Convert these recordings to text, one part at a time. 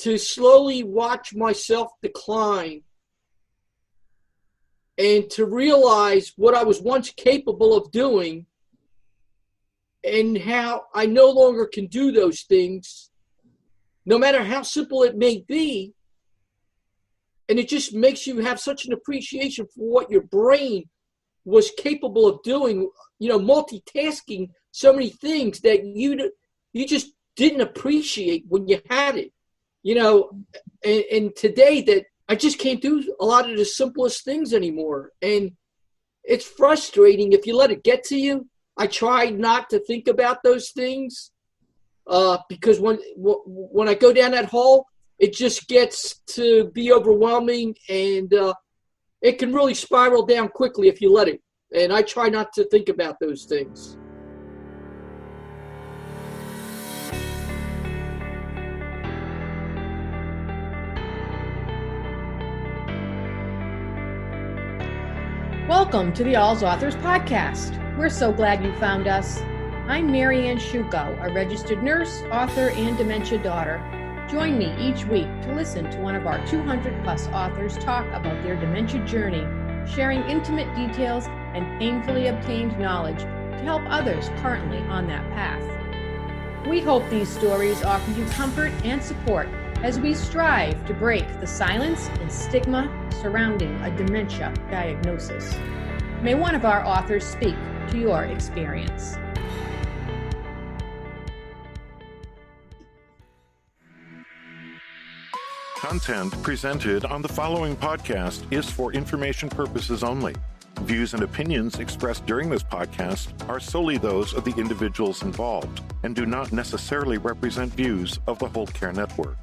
to slowly watch myself decline and to realize what I was once capable of doing and how I no longer can do those things, no matter how simple it may be. And it just makes you have such an appreciation for what your brain was capable of doing, multitasking so many things that you just didn't appreciate when you had it, and today that I just can't do a lot of the simplest things anymore. And it's frustrating if you let it get to you. I try not to think about those things because when I go down that hole, it just gets to be overwhelming, and it can really spiral down quickly if you let it. And I try not to think about those things. Welcome to the AlzAuthors podcast. We're so glad you found us. I'm Mary Ann Shuko, a registered nurse, author, and dementia daughter. Join me each week to listen to one of our 200-plus authors talk about their dementia journey, sharing intimate details and painfully obtained knowledge to help others currently on that path. We hope these stories offer you comfort and support as we strive to break the silence and stigma surrounding a dementia diagnosis. May one of our authors speak to your experience. Content presented on the following podcast is for information purposes only. Views and opinions expressed during this podcast are solely those of the individuals involved and do not necessarily represent views of the Whole Care Network.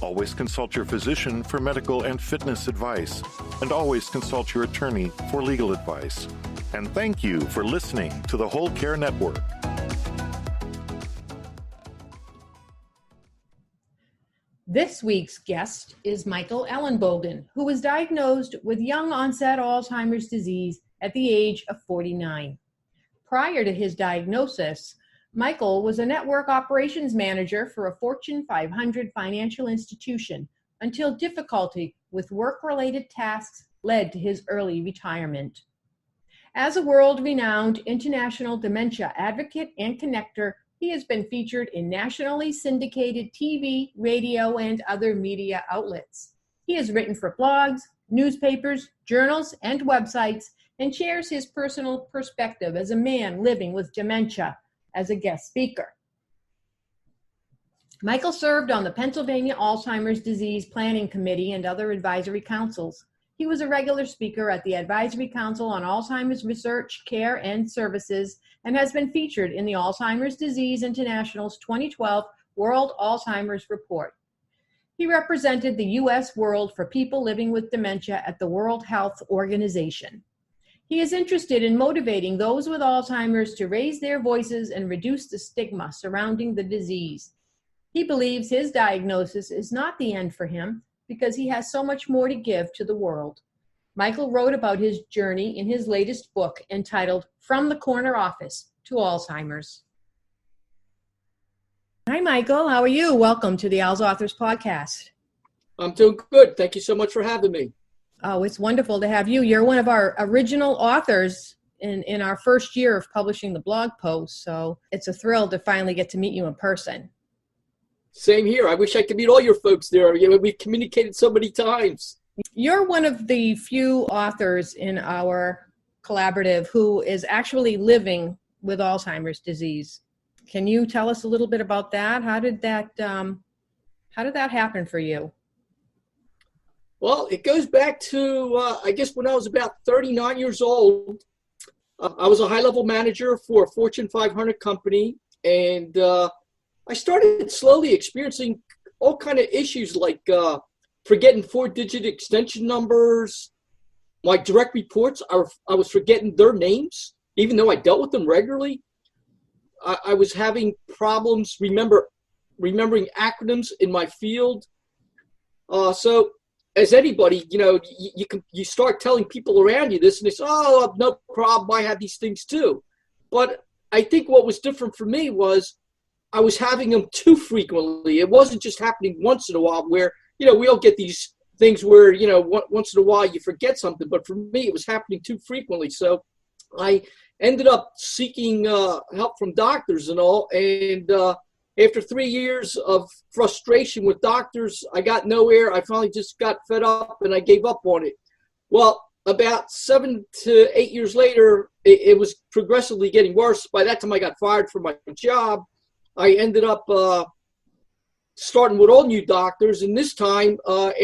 Always consult your physician for medical and fitness advice, and always consult your attorney for legal advice. And thank you for listening to the Whole Care Network. This week's guest is Michael Ellenbogen, who was diagnosed with young onset Alzheimer's disease at the age of 49. Prior to his diagnosis, Michael was a network operations manager for a Fortune 500 financial institution until difficulty with work-related tasks led to his early retirement. As a world-renowned international dementia advocate and connector, he has been featured in nationally syndicated TV, radio, and other media outlets. He has written for blogs, newspapers, journals, and websites, and shares his personal perspective as a man living with dementia as a guest speaker. Michael served on the Pennsylvania Alzheimer's Disease Planning Committee and other advisory councils. He was a regular speaker at the Advisory Council on Alzheimer's Research, Care, and Services, and has been featured in the Alzheimer's Disease International's 2012 World Alzheimer's Report. He represented the U.S. World for People Living with Dementia at the World Health Organization. He is interested in motivating those with Alzheimer's to raise their voices and reduce the stigma surrounding the disease. He believes his diagnosis is not the end for him because he has so much more to give to the world. Michael wrote about his journey in his latest book entitled From the Corner Office to Alzheimer's. Hi, Michael. How are you? Welcome to the AlzAuthors podcast. I'm doing good. Thank you so much for having me. Oh, it's wonderful to have you. You're one of our original authors in our first year of publishing the blog post, so it's a thrill to finally get to meet you in person. Same here. I wish I could meet all your folks there. We've communicated so many times. You're one of the few authors in our collaborative who is actually living with Alzheimer's disease. Can you tell us a little bit about that? How did that happen for you? Well, it goes back to, I guess, when I was about 39 years old. I was a high-level manager for a Fortune 500 company, and I started slowly experiencing all kind of issues like forgetting 4-digit extension numbers. My direct reports, I was forgetting their names, even though I dealt with them regularly. I was having problems remembering acronyms in my field. So as anybody, you start telling people around you this, and they say, "Oh, no problem, I have these things too." But I think what was different for me was I was having them too frequently. It wasn't just happening once in a while where, we all get these things where, once in a while you forget something. But for me, it was happening too frequently. So I ended up seeking help from doctors and all. And after 3 years of frustration with doctors, I got nowhere. I finally just got fed up and I gave up on it. Well, about 7 to 8 years later, it was progressively getting worse. By that time, I got fired from my job. I ended up starting with all new doctors. And this time,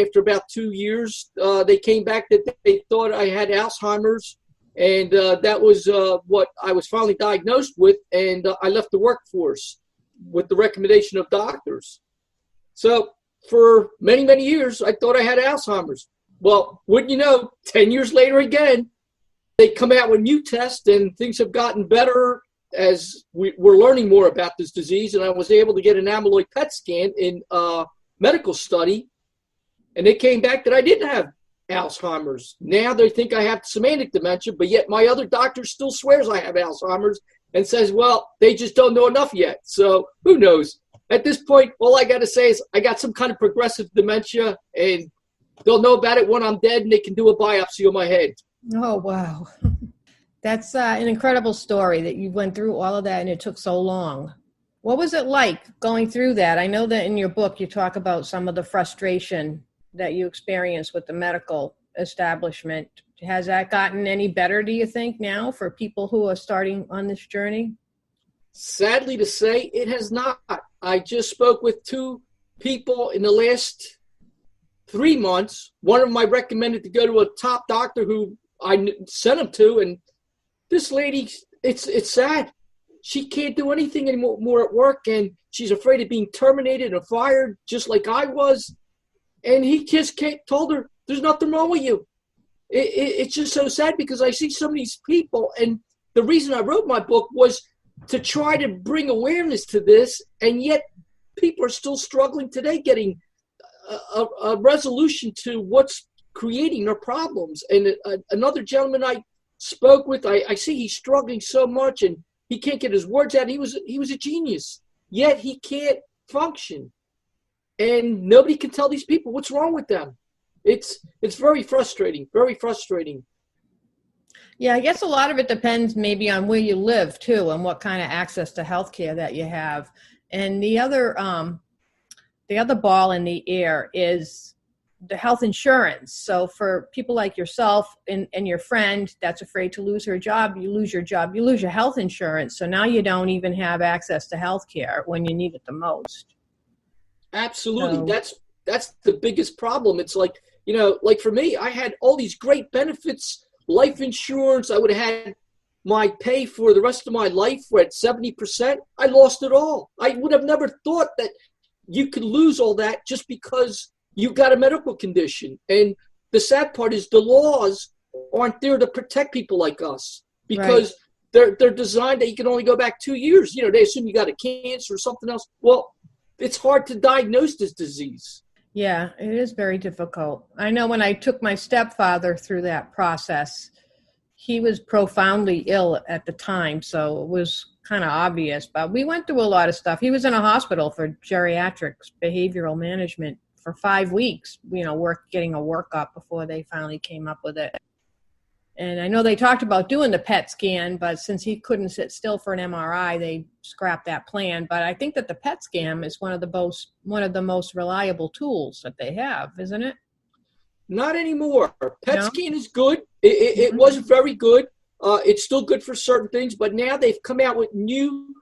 after about 2 years, they came back that they thought I had Alzheimer's. And that was what I was finally diagnosed with. And I left the workforce with the recommendation of doctors. So for many, many years, I thought I had Alzheimer's. Well, wouldn't you know, 10 years later again, they come out with new tests and things have gotten better as we're learning more about this disease. And I was able to get an amyloid PET scan in a medical study. And it came back that I didn't have Alzheimer's. Now they think I have semantic dementia, but yet my other doctor still swears I have Alzheimer's and says, well, they just don't know enough yet. So who knows? At this point, all I got to say is I got some kind of progressive dementia, and they'll know about it when I'm dead, and they can do a biopsy on my head. Oh, wow. That's an incredible story that you went through all of that and it took so long. What was it like going through that? I know that in your book you talk about some of the frustration that you experienced with the medical establishment. Has that gotten any better, do you think, now for people who are starting on this journey? Sadly to say, it has not. I just spoke with 2 people in the last 3 months. One of them I recommended to go to a top doctor who I sent him to, and this lady, it's sad. She can't do anything anymore at work, and she's afraid of being terminated or fired, just like I was. And he just told her, there's nothing wrong with you. It's just so sad because I see some of these people, and the reason I wrote my book was to try to bring awareness to this, and yet people are still struggling today getting a resolution to what's creating their problems. And another gentleman I spoke with, I see he's struggling so much, and he can't get his words out. He was a genius, yet he can't function. And nobody can tell these people what's wrong with them. It's very frustrating, very frustrating. Yeah, I guess a lot of it depends maybe on where you live too, and what kind of access to healthcare that you have. And the other ball in the air is the health insurance. So for people like yourself and your friend that's afraid to lose her job, you lose your job, you lose your health insurance. So now you don't even have access to healthcare when you need it the most. Absolutely. So, that's the biggest problem. It's like, like for me, I had all these great benefits, life insurance. I would have had my pay for the rest of my life at 70%. I lost it all. I would have never thought that you could lose all that just because you got a medical condition. And the sad part is the laws aren't there to protect people like us because they're designed that you can only go back 2 years. They assume you got a cancer or something else. Well, it's hard to diagnose this disease. Yeah, it is very difficult. I know when I took my stepfather through that process, he was profoundly ill at the time, so it was kind of obvious. But we went through a lot of stuff. He was in a hospital for geriatrics, behavioral management for 5 weeks, getting a workup before they finally came up with it. And I know they talked about doing the PET scan, but since he couldn't sit still for an MRI, they scrapped that plan. But I think that the PET scan is one of the most reliable tools that they have, isn't it? Not anymore. PET scan is good. It was very good. It's still good for certain things, but now they've come out with new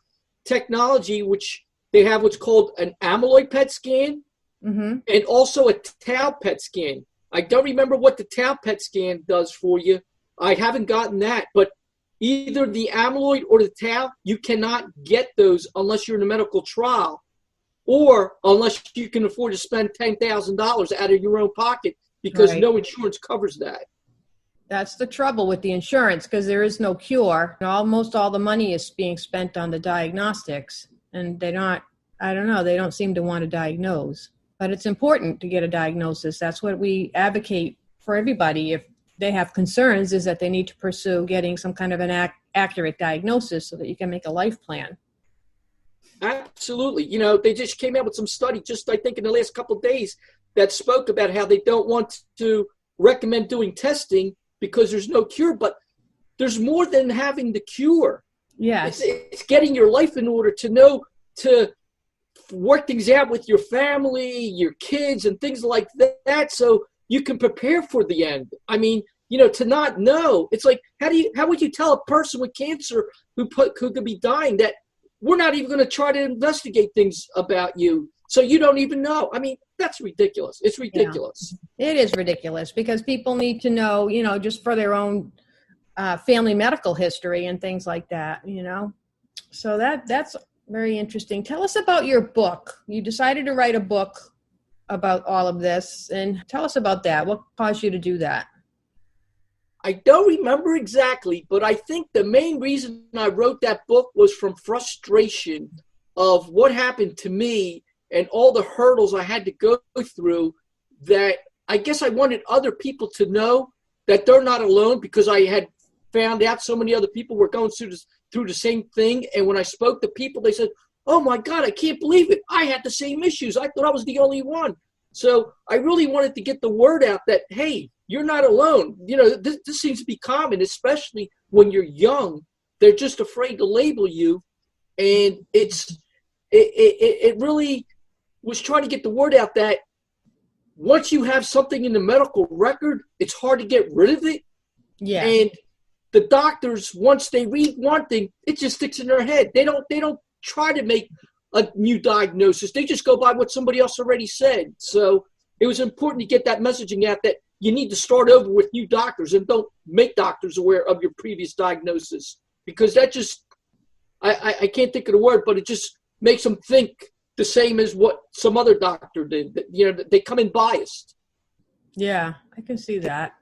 technology, which they have what's called an amyloid PET scan and also a tau PET scan. I don't remember what the tau PET scan does for you. I haven't gotten that, but either the amyloid or the tau, you cannot get those unless you're in a medical trial or unless you can afford to spend $10,000 out of your own pocket because no insurance covers that. That's the trouble with the insurance because there is no cure. Almost all the money is being spent on the diagnostics, and they don't seem to want to diagnose. But it's important to get a diagnosis. That's what we advocate for everybody. If they have concerns, is that they need to pursue getting some kind of an accurate diagnosis so that you can make a life plan. Absolutely. You know, they just came out with some study just, I think, in the last couple of days that spoke about how they don't want to recommend doing testing because there's no cure, but there's more than having the cure. Yes. It's getting your life in order to know to work things out with your family, your kids, and things like that, so you can prepare for the end. I mean, you know, to not know, it's like, how would you tell a person with cancer who could be dying that we're not even going to try to investigate things about you, so you don't even know? I mean, that's ridiculous. It's ridiculous. Yeah. It is ridiculous because people need to know, you know, just for their own family medical history and things like that, you know. So that's very interesting. Tell us about your book. You decided to write a book about all of this, and tell us about that. What caused you to do that? I don't remember exactly, but I think the main reason I wrote that book was from frustration of what happened to me and all the hurdles I had to go through, that I guess I wanted other people to know that they're not alone, because I had found out so many other people were going through the same thing. And when I spoke to people, they said, "Oh my God, I can't believe it. I had the same issues. I thought I was the only one." So I really wanted to get the word out that, hey, you're not alone. You know, this seems to be common, especially when you're young. They're just afraid to label you. And it really was trying to get the word out that once you have something in the medical record, it's hard to get rid of it. Yeah. And the doctors, once they read one thing, it just sticks in their head. They don't try to make a new diagnosis. They just go by what somebody else already said. So it was important to get that messaging out that you need to start over with new doctors and don't make doctors aware of your previous diagnosis, because that just, I can't think of the word, but it just makes them think the same as what some other doctor did. You know, they come in biased. Yeah, I can see that.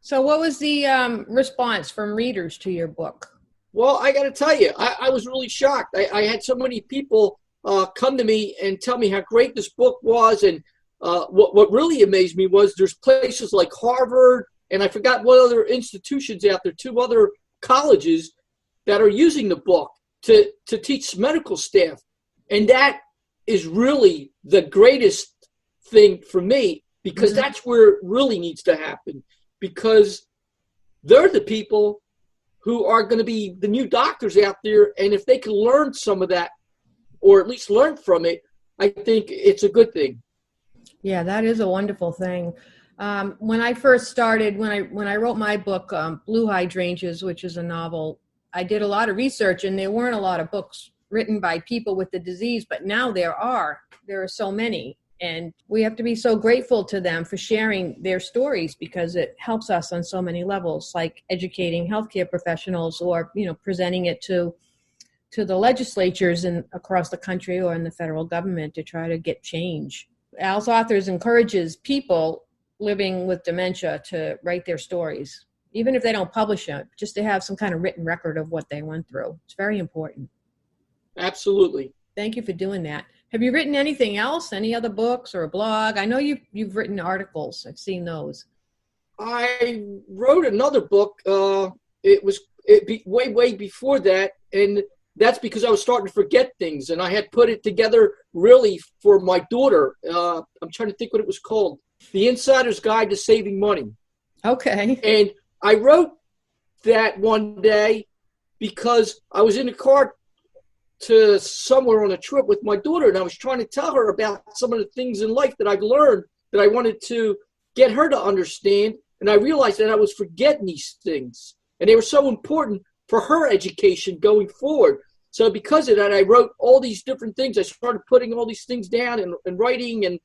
So what was the response from readers to your book? Well, I got to tell you, I was really shocked. I had so many people come to me and tell me how great this book was. And what really amazed me was there's places like Harvard, and I forgot what other institutions out there, 2 other colleges that are using the book to teach medical staff. And that is really the greatest thing for me, because that's where it really needs to happen, because they're the people who are going to be the new doctors out there. And if they can learn some of that, or at least learn from it, I think it's a good thing. Yeah, that is a wonderful thing. When I first started, when I wrote my book, Blue Hydrangeas, which is a novel, I did a lot of research, and there weren't a lot of books written by people with the disease, but now there are so many. And we have to be so grateful to them for sharing their stories, because it helps us on so many levels, like educating healthcare professionals, or, you know, presenting it to the legislatures across the country or in the federal government to try to get change. AlzAuthors encourages people living with dementia to write their stories, even if they don't publish it, just to have some kind of written record of what they went through. It's very important. Absolutely. Thank you for doing that. Have you written anything else? Any other books or a blog? I know you've written articles. I've seen those. I wrote another book. Way before that, and that's because I was starting to forget things, and I had put it together really for my daughter. I'm trying to think what it was called. The Insider's Guide to Saving Money. Okay. And I wrote that one day because I was in the car to somewhere on a trip with my daughter, and I was trying to tell her about some of the things in life that I've learned that I wanted to get her to understand. And I realized that I was forgetting these things, and they were so important for her education going forward. So because of that, I wrote all these different things. I started putting all these things down and writing, and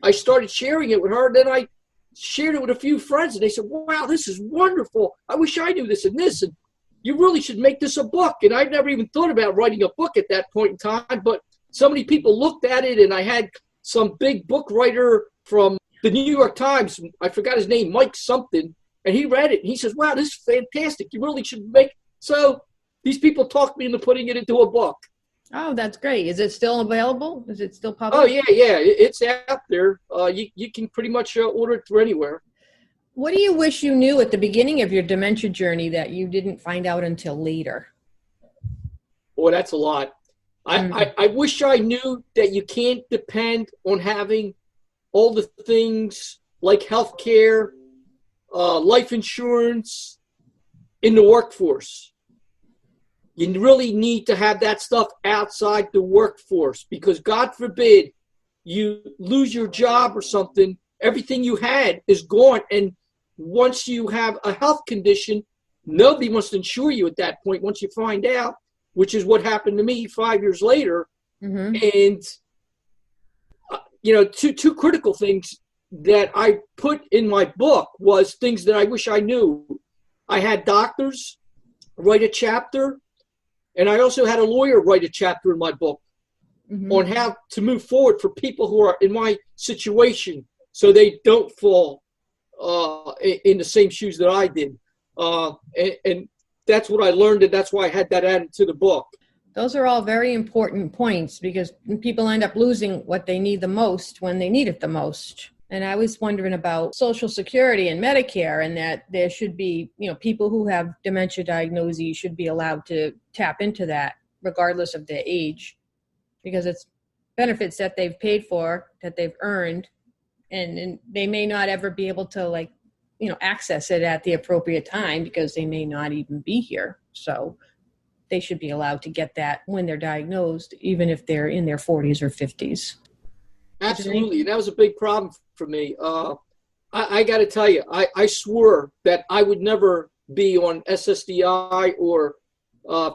I started sharing it with her. Then I shared it with a few friends, and they said, "Wow, this is wonderful. I wish I knew this and this, and you really should make this a book." And I'd never even thought about writing a book at that point in time, but so many people looked at it, and I had some big book writer from the New York Times, I forgot his name, Mike something, and he read it, and he says, "Wow, this is fantastic. You really should make." So these people talked me into putting it into a book. Oh, that's great. Is it still available? Is it still published? Oh, yeah. It's out there. You can pretty much order it through anywhere. What do you wish you knew at the beginning of your dementia journey that you didn't find out until later? Boy, that's a lot. I wish I knew that you can't depend on having all the things like healthcare, life insurance in the workforce. You really need to have that stuff outside the workforce, because God forbid you lose your job or something, everything you had is gone. And once you have a health condition, nobody wants to insure you at that point once you find out, which is what happened to me 5 years later. And, two critical things that I put in my book was things that I wish I knew. I had doctors write a chapter, and I also had a lawyer write a chapter in my book on how to move forward for people who are in my situation so they don't fall in the same shoes that I did. And that's what I learned, and that's why I had that added to the book. Those are all very important points, because people end up losing what they need the most when they need it the most. And I was wondering about Social Security and Medicare, and that there should be, people who have dementia diagnoses should be allowed to tap into that regardless of their age, because it's benefits that they've paid for, that they've earned, and they may not ever be able to access it at the appropriate time because they may not even be here. So they should be allowed to get that when they're diagnosed, even if they're in their 40s or 50s. Absolutely. That was a big problem for me. I got to tell you, I swore that I would never be on SSDI or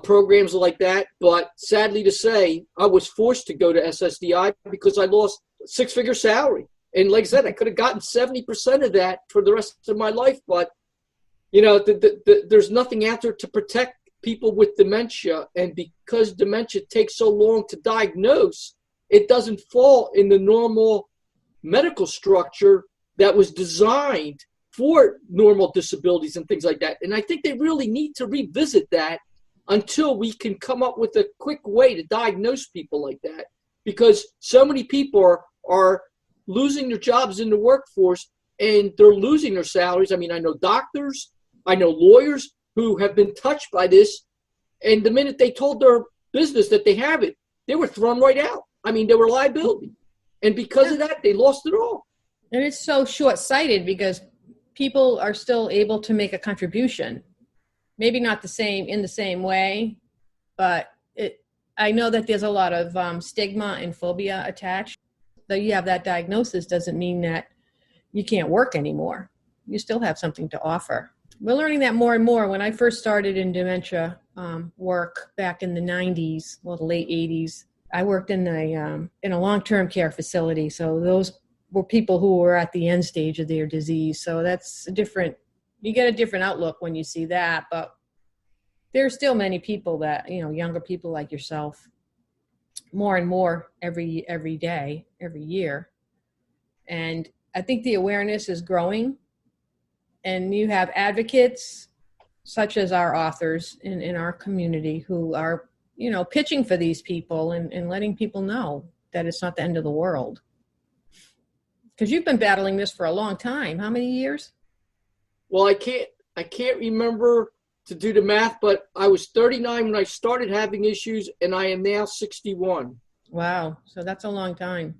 programs like that. But sadly to say, I was forced to go to SSDI because I lost six-figure salary. And like I said, I could have gotten 70% of that for the rest of my life. But, there's nothing out there to protect people with dementia. And because dementia takes so long to diagnose, it doesn't fall in the normal medical structure that was designed for normal disabilities and things like that. And I think they really need to revisit that until we can come up with a quick way to diagnose people like that. Because so many people are losing their jobs in the workforce, and they're losing their salaries. I mean, I know doctors, I know lawyers who have been touched by this, and the minute they told their business that they have it, they were thrown right out. I mean, they were liability. And because of that, they lost it all. And it's so short-sighted because people are still able to make a contribution. Maybe not in the same way, but I know that there's a lot of stigma and phobia attached. Though you have that diagnosis doesn't mean that you can't work anymore. You still have something to offer. We're learning that more and more. When I first started in dementia work back in the 90s, the late 80s, I worked in a long-term care facility. So those were people who were at the end stage of their disease. So that's you get a different outlook when you see that. But there are still many people that, younger people like yourself, more and more every day, every year. And I think the awareness is growing. And you have advocates such as our authors in our community who are, pitching for these people and letting people know that it's not the end of the world. Because you've been battling this for a long time. How many years? Well, I can't remember to do the math, but I was 39 when I started having issues, and I am now 61. Wow. So that's a long time.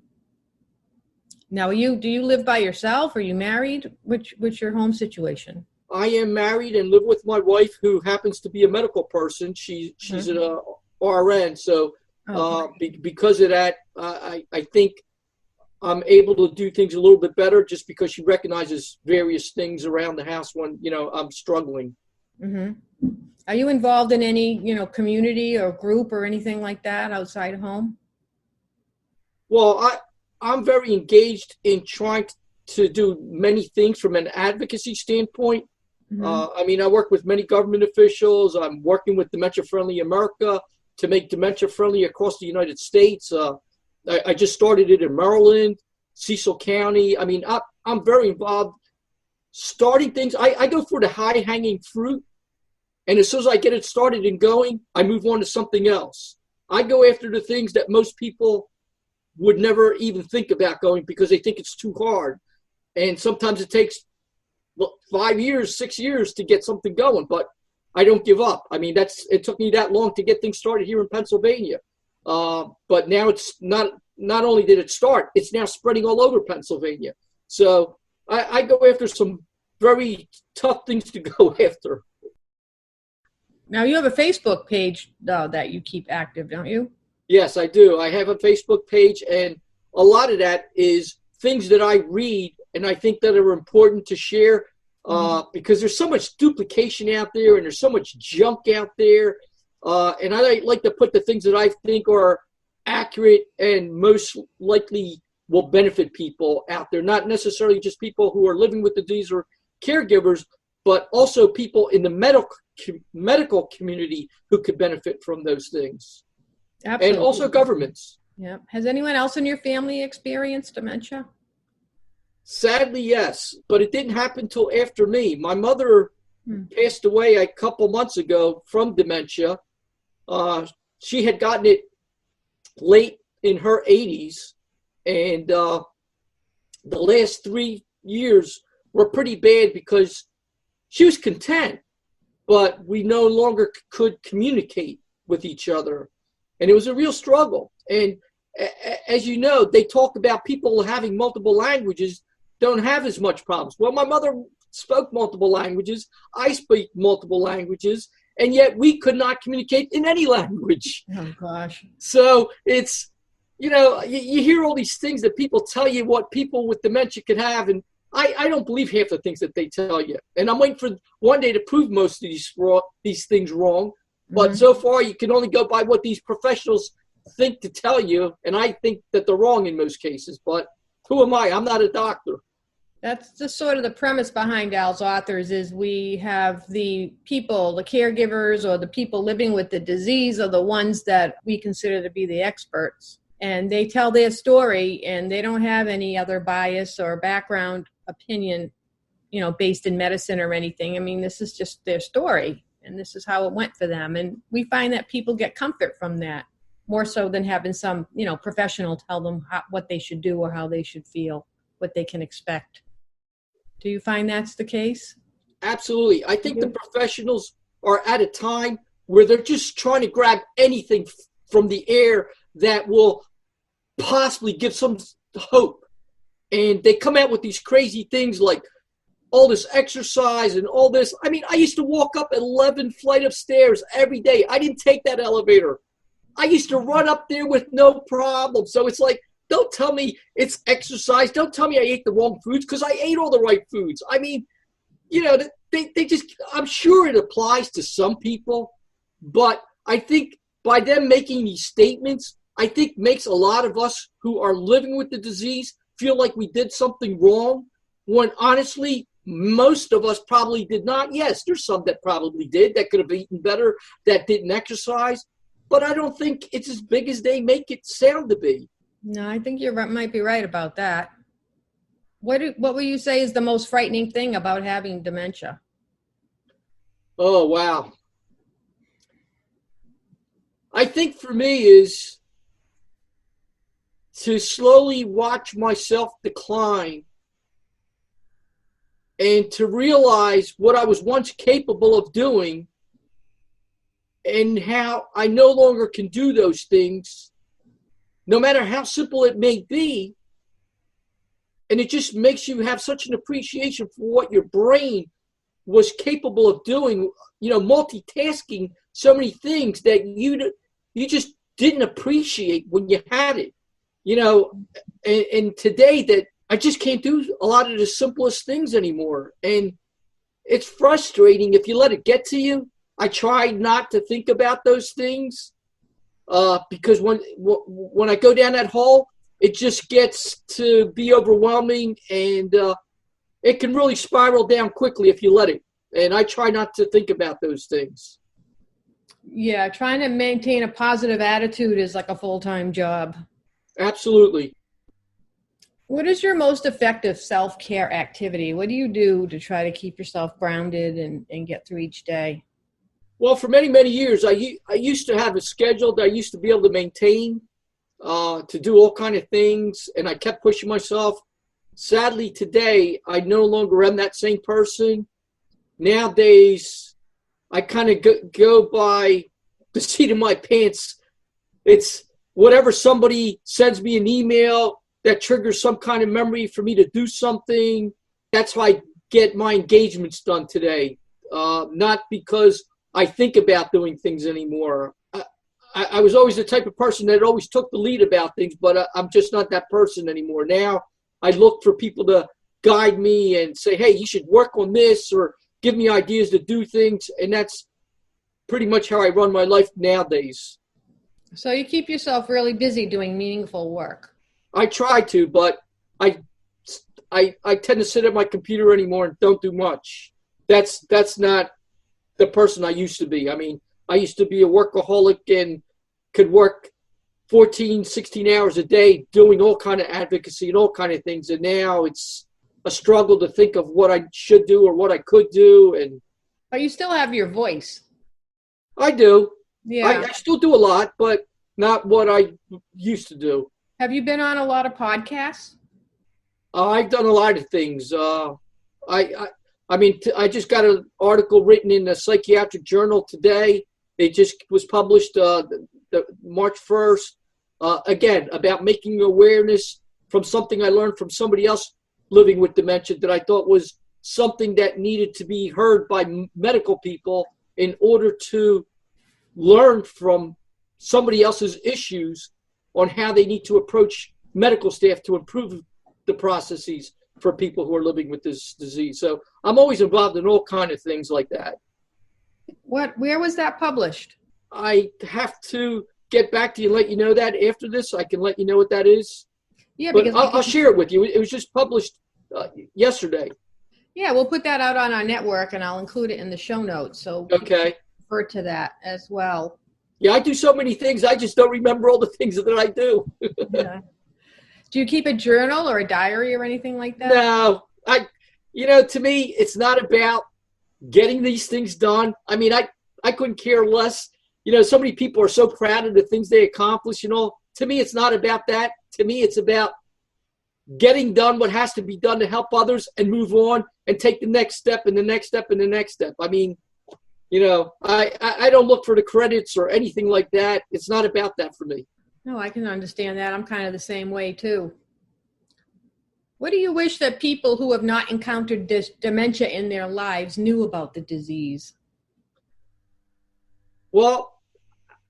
Now, do you live by yourself? Are you married? What's your home situation? I am married and live with my wife, who happens to be a medical person. She's an RN. So because of that, I think I'm able to do things a little bit better just because she recognizes various things around the house when, I'm struggling. Mm-hmm. Are you involved in any, community or group or anything like that outside of home? Well, I'm very engaged in trying to do many things from an advocacy standpoint. Mm-hmm. I work with many government officials. I'm working with Dementia Friendly America to make dementia friendly across the United States. I just started it in Maryland, Cecil County. I'm very involved starting things. I go for the high hanging fruit. And as soon as I get it started and going, I move on to something else. I go after the things that most people would never even think about going because they think it's too hard. And sometimes it takes 5 years, 6 years to get something going, but I don't give up. It took me that long to get things started here in Pennsylvania. But now it's not only did it start, it's now spreading all over Pennsylvania. So I go after some very tough things to go after. Now, you have a Facebook page that you keep active, don't you? Yes, I do. I have a Facebook page, and a lot of that is things that I read and I think that are important to share because there's so much duplication out there and there's so much junk out there. And I like to put the things that I think are accurate and most likely will benefit people out there, not necessarily just people who are living with the disease or caregivers, but also people in the medical community who could benefit from those things. Absolutely. And also governments. Yeah. Has anyone else in your family experienced dementia? Sadly, yes, but it didn't happen till after me. My mother passed away a couple months ago from dementia. She had gotten it late in her 80s, and the last 3 years were pretty bad because she was content, but we no longer could communicate with each other. And it was a real struggle. And as you know, they talk about people having multiple languages don't have as much problems. Well, my mother spoke multiple languages. I speak multiple languages. And yet we could not communicate in any language. Oh, gosh. So it's, you hear all these things that people tell you what people with dementia could have. And I don't believe half the things that they tell you. And I'm waiting for one day to prove most of these things wrong. But so far, you can only go by what these professionals think to tell you. And I think that they're wrong in most cases. But who am I? I'm not a doctor. That's just sort of the premise behind AlzAuthors is we have the people, the caregivers or the people living with the disease are the ones that we consider to be the experts. And they tell their story and they don't have any other bias or background opinion, based in medicine or anything. I mean, this is just their story and this is how it went for them. And we find that people get comfort from that more so than having some, professional tell them what they should do or how they should feel, what they can expect. Do you find that's the case? Absolutely. I think the professionals are at a time where they're just trying to grab anything from the air that will possibly give some hope. And they come out with these crazy things like all this exercise and all this. I mean, I used to walk up 11 flight of stairs every day. I didn't take that elevator. I used to run up there with no problem. So it's like, don't tell me it's exercise. Don't tell me I ate the wrong foods because I ate all the right foods. I mean, they just, I'm sure it applies to some people, but I think by them making these statements, I think makes a lot of us who are living with the disease feel like we did something wrong when honestly, most of us probably did not. Yes, there's some that probably did that could have eaten better, that didn't exercise, but I don't think it's as big as they make it sound to be. No, I think you might be right about that. What would you say is the most frightening thing about having dementia? Oh, wow. I think for me is to slowly watch myself decline and to realize what I was once capable of doing and how I no longer can do those things, no matter how simple it may be. And it just makes you have such an appreciation for what your brain was capable of doing, multitasking so many things that you just didn't appreciate when you had it, and today that I just can't do a lot of the simplest things anymore. And it's frustrating if you let it get to you. I try not to think about those things. Because when I go down that hole, it just gets to be overwhelming and it can really spiral down quickly if you let it. And I try not to think about those things. Yeah, trying to maintain a positive attitude is like a full-time job. Absolutely. What is your most effective self-care activity? What do you do to try to keep yourself grounded and get through each day? Well, for many, many years, I used to have it scheduled. I used to be able to maintain, to do all kind of things, and I kept pushing myself. Sadly, today, I no longer am that same person. Nowadays, I kind of go by the seat of my pants. It's whatever somebody sends me an email that triggers some kind of memory for me to do something. That's how I get my engagements done today. Not because I think about doing things anymore. I was always the type of person that always took the lead about things, but I'm just not that person anymore. Now I look for people to guide me and say, hey, you should work on this, or give me ideas to do things. And that's pretty much how I run my life nowadays. So you keep yourself really busy doing meaningful work. I try to, but I tend to sit at my computer anymore and don't do much. That's not the person I used to be. I mean, I used to be a workaholic and could work 14, 16 hours a day doing all kind of advocacy and all kind of things. And now it's a struggle to think of what I should do or what I could do. But you still have your voice. I do. Yeah. I still do a lot, but not what I used to do. Have you been on a lot of podcasts? I've done a lot of things. I mean, I just got an article written in the Psychiatric Journal today. It just was published the March 1st, again, about making awareness from something I learned from somebody else living with dementia that I thought was something that needed to be heard by medical people in order to learn from somebody else's issues on how they need to approach medical staff to improve the processes for people who are living with this disease. So I'm always involved in all kinds of things like that. Where was that published? I have to get back to you and let you know that after this. I can let you know what that is. Yeah, but I'll share it with you. It was just published yesterday. Yeah, we'll put that out on our network, and I'll include it in the show notes. So okay, refer to that as well. Yeah, I do so many things. I just don't remember all the things that I do. Yeah. Do you keep a journal or a diary or anything like that? No, to me, it's not about getting these things done. I mean, I couldn't care less. So many people are so proud of the things they accomplish, To me, it's not about that. To me, it's about getting done what has to be done to help others and move on and take the next step and the next step and the next step. I mean, I don't look for the credits or anything like that. It's not about that for me. No, I can understand that. I'm kind of the same way too. What do you wish that people who have not encountered dementia in their lives knew about the disease? Well,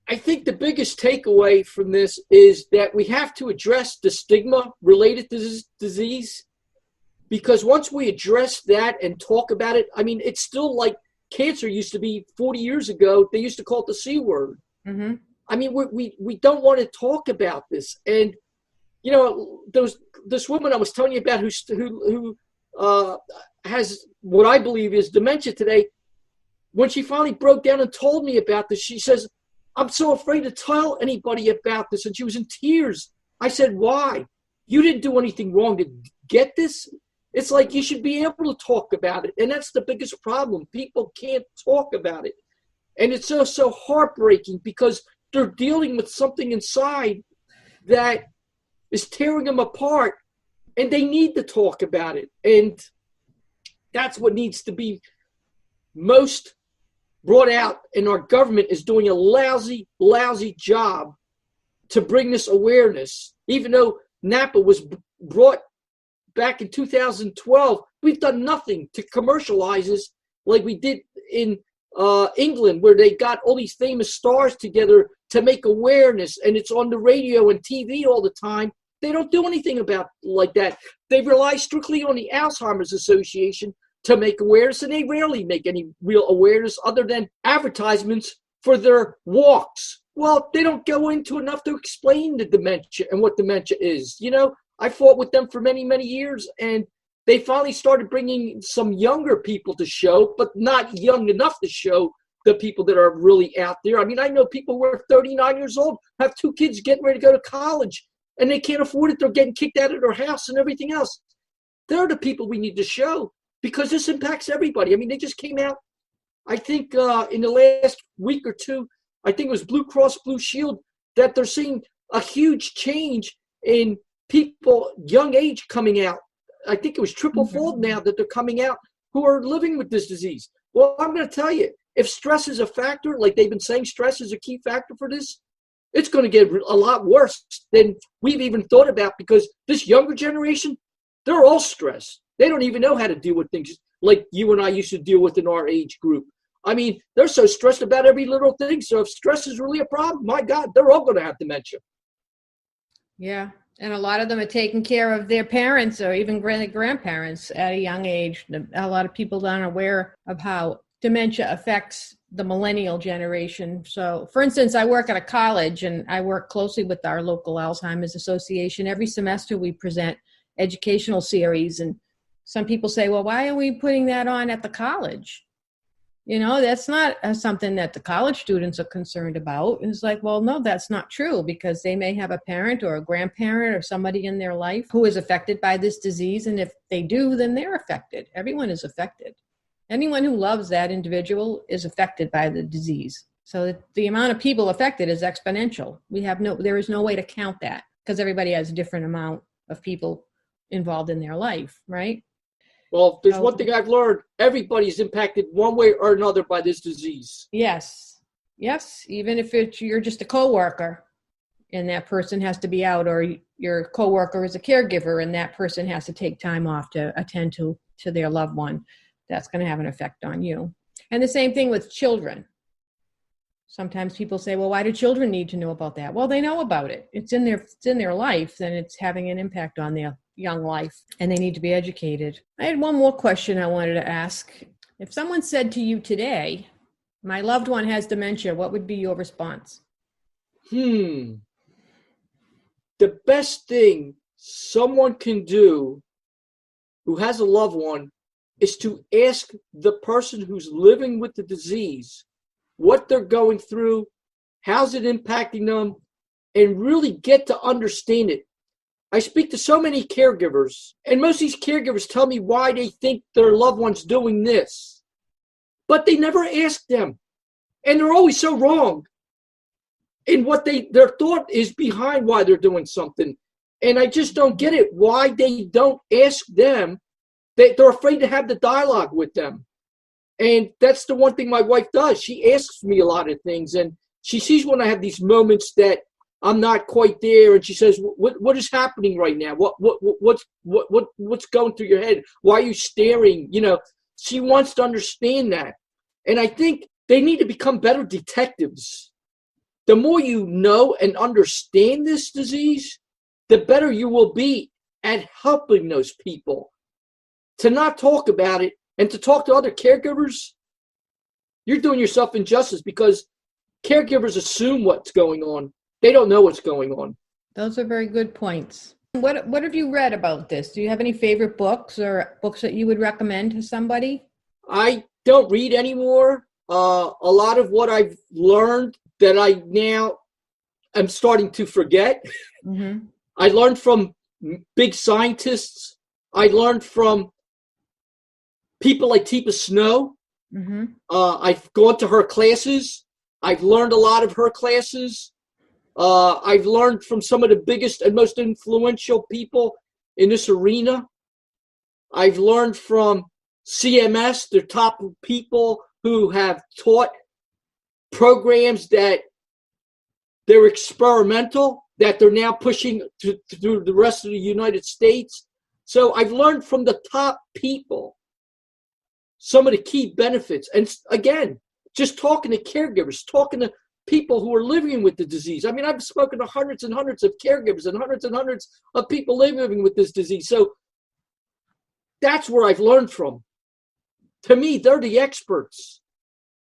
I think the biggest takeaway from this is that we have to address the stigma related to this disease, because once we address that and talk about it, I mean, it's still like cancer used to be 40 years ago. They used to call it the C word. Mm-hmm. I mean, we don't want to talk about this. And, this woman I was telling you about who has what I believe is dementia today, when she finally broke down and told me about this, she says, I'm so afraid to tell anybody about this. And she was in tears. I said, why? You didn't do anything wrong to get this. It's like you should be able to talk about it. And that's the biggest problem. People can't talk about it. And it's so heartbreaking because they're dealing with something inside that is tearing them apart, and they need to talk about it. And that's what needs to be most brought out, and our government is doing a lousy job to bring this awareness. Even though NAPA was brought back in 2012, we've done nothing to commercialize this like we did in England, where they got all these famous stars together to make awareness, and it's on the radio and TV all the time. They don't do anything about like that. They rely strictly on the Alzheimer's Association to make awareness, and they rarely make any real awareness other than advertisements for their walks. Well, they don't go into enough to explain the dementia and what dementia is. I fought with them for many, many years, and they finally started bringing some younger people to show, but not young enough to show the people that are really out there. I mean, I know people who are 39 years old, have 2 kids getting ready to go to college, and they can't afford it. They're getting kicked out of their house and everything else. They're the people we need to show, because this impacts everybody. I mean, they just came out, I think in the last week or two, I think it was Blue Cross Blue Shield, that they're seeing a huge change in people young age coming out. I think it was triple-fold now that they're coming out who are living with this disease. Well, I'm going to tell you, if stress is a factor, like they've been saying stress is a key factor for this, it's going to get a lot worse than we've even thought about, because this younger generation, they're all stressed. They don't even know how to deal with things like you and I used to deal with in our age group. I mean, they're so stressed about every little thing. So if stress is really a problem, my God, they're all going to have dementia. Yeah. And a lot of them are taking care of their parents or even grandparents at a young age. A lot of people aren't aware of how dementia affects the Millennial Generation. So, for instance, I work at a college and I work closely with our local Alzheimer's Association. Every semester we present educational series, and some people say, well, why are we putting that on at the college? You know, that's not something that the college students are concerned about. And it's like, well, no, that's not true, because they may have a parent or a grandparent or somebody in their life who is affected by this disease. And if they do, then they're affected. Everyone is affected. Anyone who loves that individual is affected by the disease. So the amount of people affected is exponential. There is no way to count that, because everybody has a different amount of people involved in their life, right? Well, there's one thing I've learned. Everybody's impacted one way or another by this disease. Yes. Yes. Even if you're just a coworker and that person has to be out, or your coworker is a caregiver and that person has to take time off to attend to their loved one, that's going to have an effect on you. And the same thing with children. Sometimes people say, well, why do children need to know about that? Well, they know about it. It's in their life, and it's having an impact on their young life, and they need to be educated. I had one more question I wanted to ask. If someone said to you today, my loved one has dementia, what would be your response? The best thing someone can do who has a loved one is to ask the person who's living with the disease what they're going through, how's it impacting them, and really get to understand it. I speak to so many caregivers, and most of these caregivers tell me why they think their loved one's doing this, but they never ask them, and they're always so wrong in what their thought is behind why they're doing something. And I just don't get it, why they don't ask them. They're afraid to have the dialogue with them. And that's the one thing my wife does. She asks me a lot of things, and she sees when I have these moments that I'm not quite there, and she says, "What is happening right now? What's going through your head? Why are you staring?" You know, she wants to understand that, and I think they need to become better detectives. The more you know and understand this disease, the better you will be at helping those people. To not talk about it and to talk to other caregivers, you're doing yourself injustice, because caregivers assume what's going on. They don't know what's going on. Those are very good points. What have you read about this? Do you have any favorite books or books that you would recommend to somebody? I don't read anymore. A lot of what I've learned that I now am starting to forget. Mm-hmm. I learned from big scientists. I learned from people like Teepa Snow. Mm-hmm. I've gone to her classes. I've learned a lot of her classes. I've learned from some of the biggest and most influential people in this arena. I've learned from CMS, the top people who have taught programs that they're experimental, that they're now pushing through the rest of the United States. So I've learned from the top people some of the key benefits. And again, just talking to caregivers, talking to people who are living with the disease. I mean, I've spoken to hundreds and hundreds of caregivers and hundreds of people living with this disease. So that's where I've learned from. To me, they're the experts.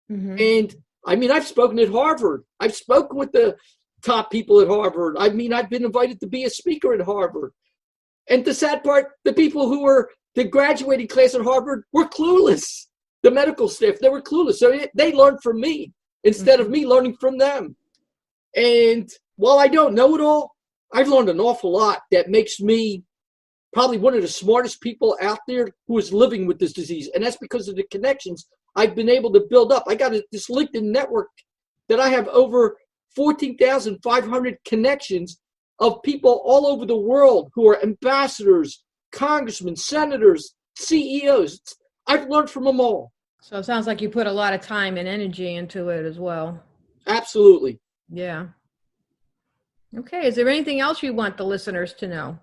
Mm-hmm. And I mean, I've spoken at Harvard. I've spoken with the top people at Harvard. I mean, I've been invited to be a speaker at Harvard. And the sad part, the people who were the graduating class at Harvard were clueless. The medical staff, they were clueless. So they learned from me instead of me learning from them. And while I don't know it all, I've learned an awful lot that makes me probably one of the smartest people out there who is living with this disease. And that's because of the connections I've been able to build up. I got this LinkedIn network that I have over 14,500 connections of people all over the world who are ambassadors, congressmen, senators, CEOs. I've learned from them all. So it sounds like you put a lot of time and energy into it as well. Absolutely. Yeah. Okay. Is there anything else you want the listeners to know?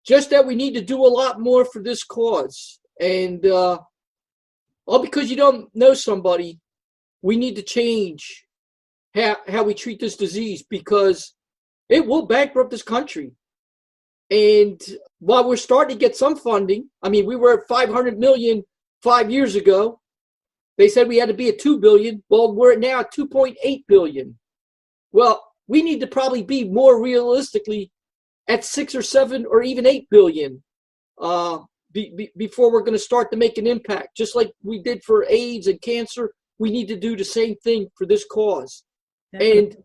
Just that we need to do a lot more for this cause. And all because you don't know somebody, we need to change how we treat this disease, because it will bankrupt this country. And while we're starting to get some funding, I mean, we were at $500 million 5 years ago. They said we had to be at $2 billion. Well, we're now at $2.8 billion. Well, we need to probably be more realistically at 6 or 7 or even 8 billion before we're going to start to make an impact. Just like we did for AIDS and cancer, we need to do the same thing for this cause. And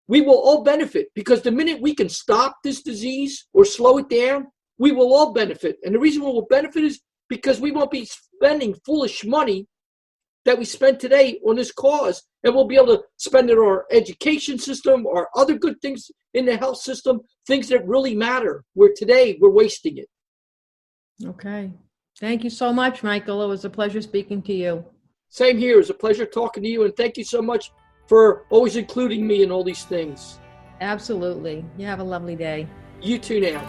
we will all benefit, because the minute we can stop this disease or slow it down, we will all benefit. And the reason we will benefit is because we won't be spending foolish money that we spend today on this cause, and we'll be able to spend it on our education system or other good things in the health system, things that really matter, where today we're wasting it. Okay. Thank you so much, Michael. It was a pleasure speaking to you. Same here. It was a pleasure talking to you, and thank you so much for always including me in all these things. Absolutely. You have a lovely day. You too now.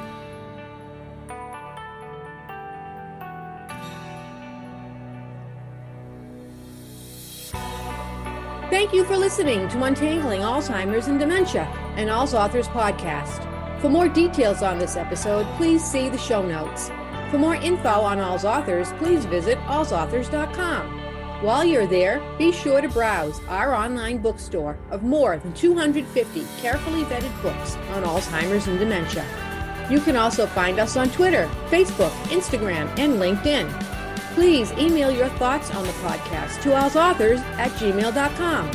Thank you for listening to Untangling Alzheimer's and Dementia, an AlzAuthors podcast. For more details on this episode, please see the show notes. For more info on AlzAuthors, please visit alzauthors.com. While you're there, be sure to browse our online bookstore of more than 250 carefully vetted books on Alzheimer's and dementia. You can also find us on Twitter, Facebook, Instagram, and LinkedIn. Please email your thoughts on the podcast to alzauthors@gmail.com.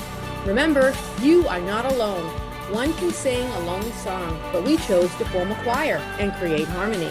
Remember, you are not alone. One can sing a lonely song, but we chose to form a choir and create harmony.